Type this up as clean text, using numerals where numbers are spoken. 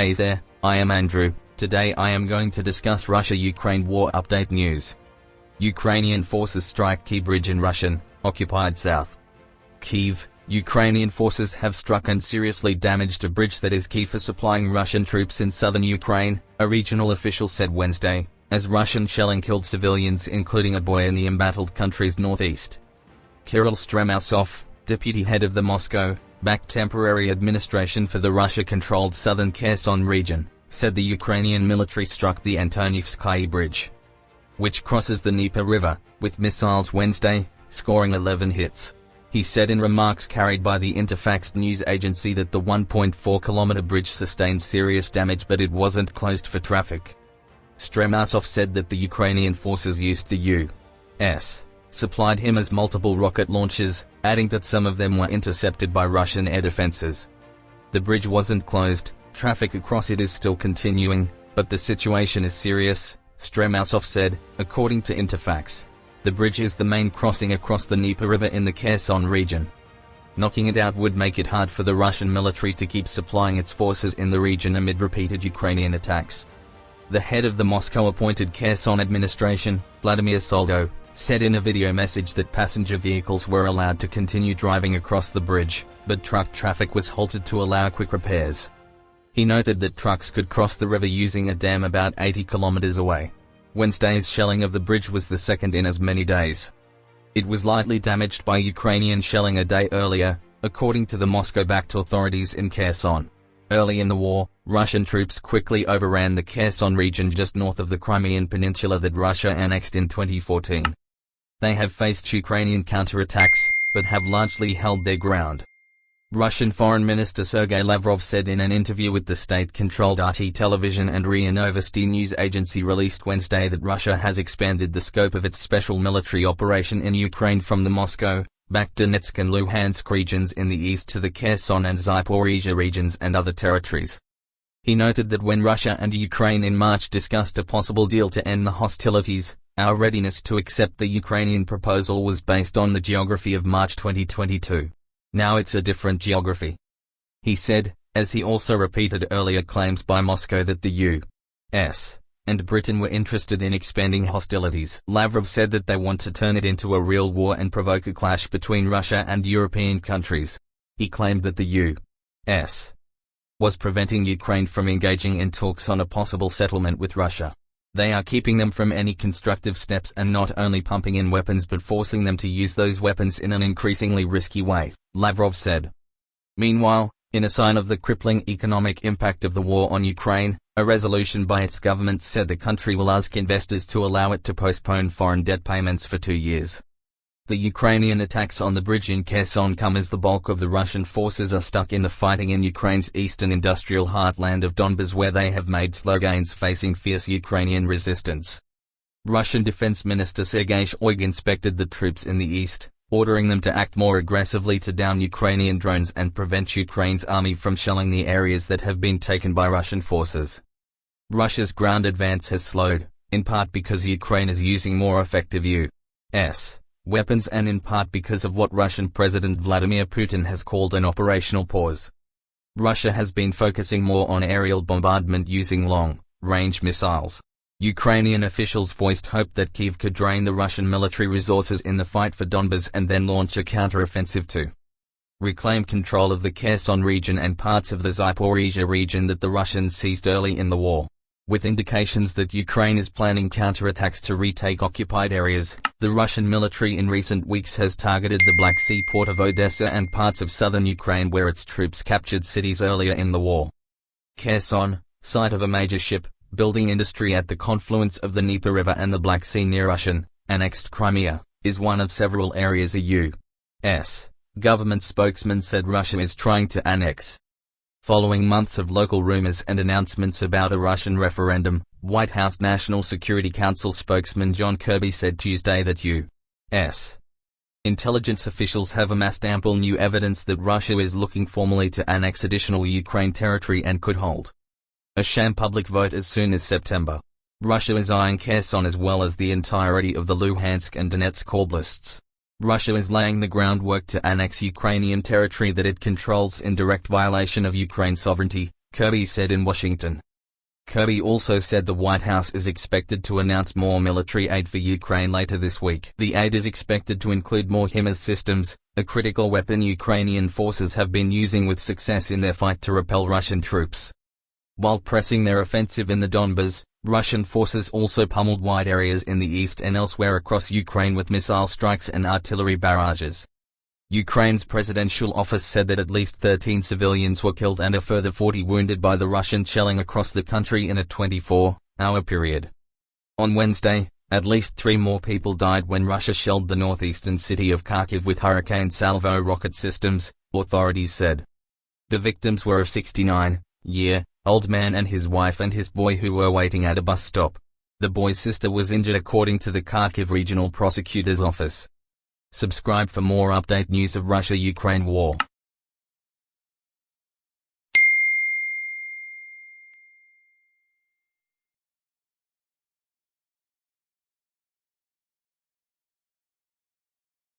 Hey there, I am Andrew. Today I am going to discuss Russia-Ukraine war update news. Ukrainian forces strike key bridge in Russian-occupied South Kyiv. Ukrainian forces have struck and seriously damaged a bridge that is key for supplying Russian troops in southern Ukraine, a regional official said Wednesday, as Russian shelling killed civilians including a boy in the embattled country's northeast. Kirill Stremasov, deputy head of the Moscow-backed temporary administration for the Russia-controlled southern Kherson region, said the Ukrainian military struck the Antonivsky Bridge, which crosses the Dnieper River, with missiles Wednesday, scoring 11 hits. He said in remarks carried by the Interfax news agency that the 1.4-kilometer bridge sustained serious damage but it wasn't closed for traffic. Stremasov said that the Ukrainian forces used the U.S. supplied him as multiple rocket launchers, adding that some of them were intercepted by Russian air defenses. The bridge wasn't closed, traffic across it is still continuing, but the situation is serious, Stremasov said, according to Interfax. The bridge is the main crossing across the Dnieper River in the Kherson region. Knocking it out would make it hard for the Russian military to keep supplying its forces in the region amid repeated Ukrainian attacks. The head of the Moscow-appointed Kherson administration, Vladimir Soldo, said in a video message that passenger vehicles were allowed to continue driving across the bridge, but truck traffic was halted to allow quick repairs. He noted that trucks could cross the river using a dam about 80 kilometers away. Wednesday's shelling of the bridge was the second in as many days. It was lightly damaged by Ukrainian shelling a day earlier, according to the Moscow-backed authorities in Kherson. Early in the war, Russian troops quickly overran the Kherson region just north of the Crimean Peninsula that Russia annexed in 2014. They have faced Ukrainian counterattacks, but have largely held their ground. Russian Foreign Minister Sergei Lavrov said in an interview with the state-controlled RT television and RIA Novosti news agency released Wednesday that Russia has expanded the scope of its special military operation in Ukraine from the Moscow-backed Donetsk and Luhansk regions in the east to the Kherson and Zaporizhia regions and other territories. He noted that when Russia and Ukraine in March discussed a possible deal to end the hostilities, our readiness to accept the Ukrainian proposal was based on the geography of March 2022. Now it's a different geography, he said, as he also repeated earlier claims by Moscow that the U.S. and Britain were interested in expanding hostilities. Lavrov said that they want to turn it into a real war and provoke a clash between Russia and European countries. He claimed that the U.S. was preventing Ukraine from engaging in talks on a possible settlement with Russia. They are keeping them from any constructive steps and not only pumping in weapons but forcing them to use those weapons in an increasingly risky way, Lavrov said. Meanwhile, in a sign of the crippling economic impact of the war on Ukraine, a resolution by its government said the country will ask investors to allow it to postpone foreign debt payments for 2 years. The Ukrainian attacks on the bridge in Kherson come as the bulk of the Russian forces are stuck in the fighting in Ukraine's eastern industrial heartland of Donbas, where they have made slow gains facing fierce Ukrainian resistance. Russian Defense Minister Sergei Shoigu inspected the troops in the east, ordering them to act more aggressively to down Ukrainian drones and prevent Ukraine's army from shelling the areas that have been taken by Russian forces. Russia's ground advance has slowed, in part because Ukraine is using more effective U.S. weapons and in part because of what Russian President Vladimir Putin has called an operational pause. Russia has been focusing more on aerial bombardment using long-range missiles. Ukrainian officials voiced hope that Kyiv could drain the Russian military resources in the fight for Donbas and then launch a counteroffensive to reclaim control of the Kherson region and parts of the Zaporizhia region that the Russians seized early in the war. With indications that Ukraine is planning counterattacks to retake occupied areas, the Russian military in recent weeks has targeted the Black Sea port of Odessa and parts of southern Ukraine where its troops captured cities earlier in the war. Kherson, site of a major ship-building industry at the confluence of the Dnieper River and the Black Sea near Russian-annexed Crimea, is one of several areas a U.S. government spokesman said Russia is trying to annex. Following months of local rumors and announcements about a Russian referendum, White House National Security Council spokesman John Kirby said Tuesday that U.S. intelligence officials have amassed ample new evidence that Russia is looking formally to annex additional Ukraine territory and could hold a sham public vote as soon as September. Russia is eyeing Kherson as well as the entirety of the Luhansk and Donetsk oblasts. Russia is laying the groundwork to annex Ukrainian territory that it controls in direct violation of Ukraine's sovereignty, Kirby said in Washington. Kirby also said the White House is expected to announce more military aid for Ukraine later this week. The aid is expected to include more HIMARS systems, a critical weapon Ukrainian forces have been using with success in their fight to repel Russian troops. While pressing their offensive in the Donbas, Russian forces also pummeled wide areas in the east and elsewhere across Ukraine with missile strikes and artillery barrages. Ukraine's presidential office said that at least 13 civilians were killed and a further 40 wounded by the Russian shelling across the country in a 24-hour period. On Wednesday, at least 3 more people died when Russia shelled the northeastern city of Kharkiv with Hurricane Salvo rocket systems, authorities said. The victims were a 69-year-old man and his wife and his boy who were waiting at a bus stop. The boy's sister was injured according to the Kharkiv Regional Prosecutor's Office. Subscribe for more update news of Russia-Ukraine war.